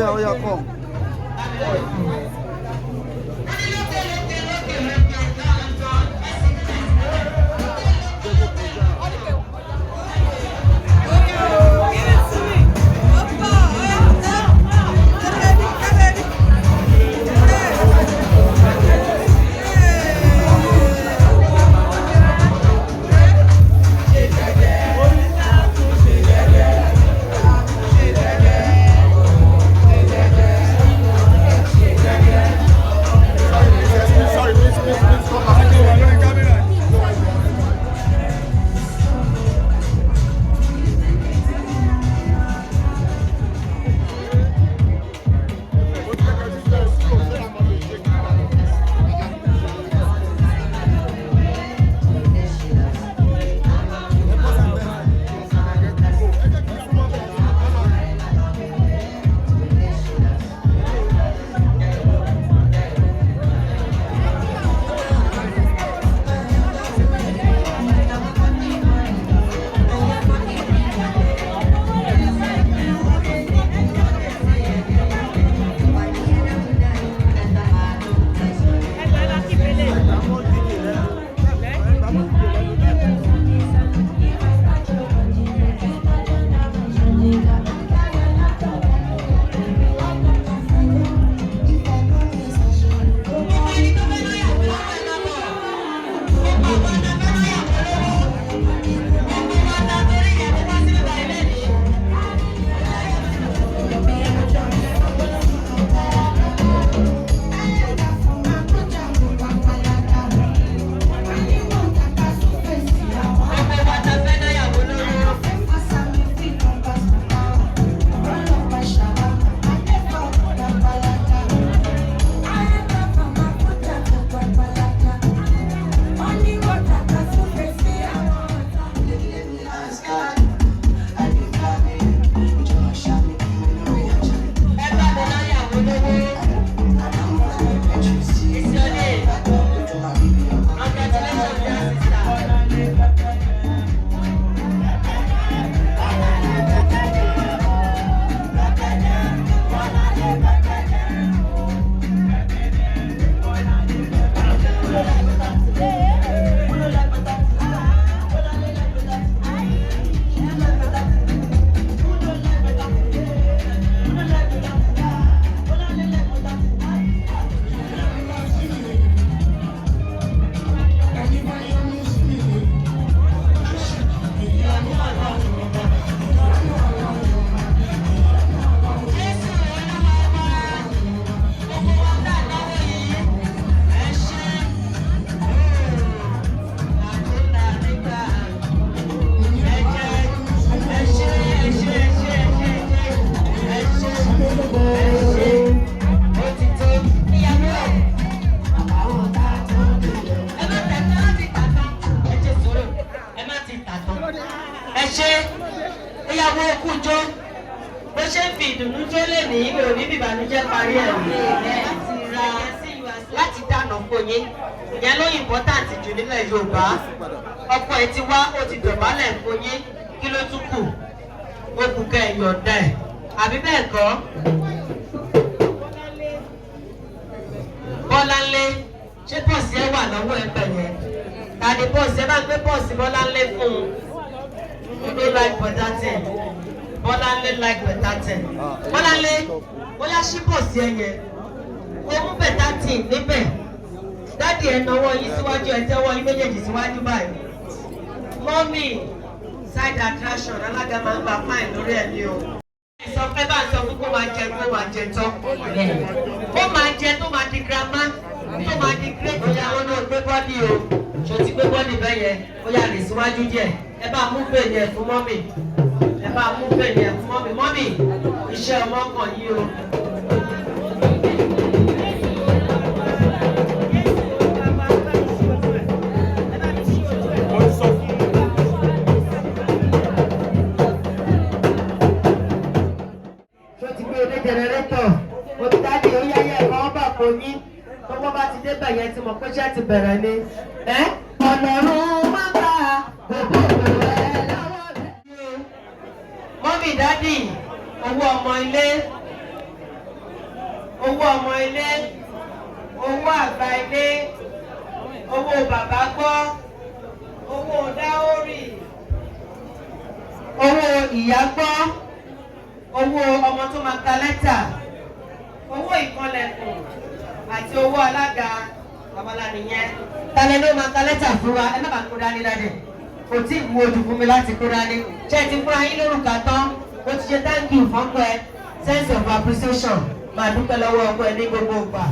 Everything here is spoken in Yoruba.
ó yá, come. láti dáná fòye ìyẹn ló important jù nílẹ̀ Yorùbá ọkọ ẹ̀ ti wá ó ti dọ̀bálẹ̀ fòye kí ló tún kù ó kù kẹ́ ẹ̀ yọ̀ọ̀dà ẹ̀ àbí bẹ́ẹ̀ kọ́ Bọ́láńlé ṣé pọ́ọ̀sì ẹ wà lọ́wọ́ ẹ pẹ̀yẹ tàbí pọ́ọ̀sì ẹ bá gbé pọ́ọ̀sì Bọ́láńlé fún un ló like better ten Bọ́láńlé like better ten Bọ́láńlé bóyá ṣí pọ́ọ̀sì ẹ yẹn ó mú better ten níbẹ̀ dádì ẹ náwó yín síwájú ẹ tẹ́wọ́ yín méjèèjì síwájú báyìí mọ́mì side attraction alága máa ń gba fine lórí ẹ̀ ní o sọ pé bá ń sọ fún kó máa jẹ tán ó máa jẹ tó máa di grandma tó máa di great ìyàwó náà gbé bọ́dì o ṣò ti gbé bọ́dì bẹ́ẹ̀ yẹn ó yà lè síwájú díẹ̀ ẹ bá mú bẹ́ẹ̀ yẹn fún mọ́mì ẹ bá mú bẹ́ẹ̀ yẹn fún mọ́mì iṣẹ́ ọmọ kan yìí o. Tọ́wọ́ bá ti débẹ̀ yẹn ti mọ̀ pé ṣẹ́ ti bẹ̀rẹ̀ ni. Ọlọ́run máa bá gbogbo rẹ̀ lọ́wọ́ rẹ̀. Mọ́mì dádì owó ọmọ ilé owó ọmọ ilé, owó àgbà ilé, owó bàbá gbọ́, owó dáórì, owó ìyá gbọ́, owó ọmọ tó máa ka lẹ́tà, owó ìkànlẹ̀kùn àti owó alága babalá nìyẹn. Tálẹ́ ló máa ka lẹ́tà fún wa, ẹ má bàa kó dání dáadé. Kò tí ì wú ojú fún mi láti kó dání. Ṣé ti fúnra yín lórúkà tán? Mo ti ṣe thank you fún ọkọ ẹ, sense of appreciation. Màá dúpẹ́ lọ́wọ́ ọkọ ẹ ní gbogbo ìgbà.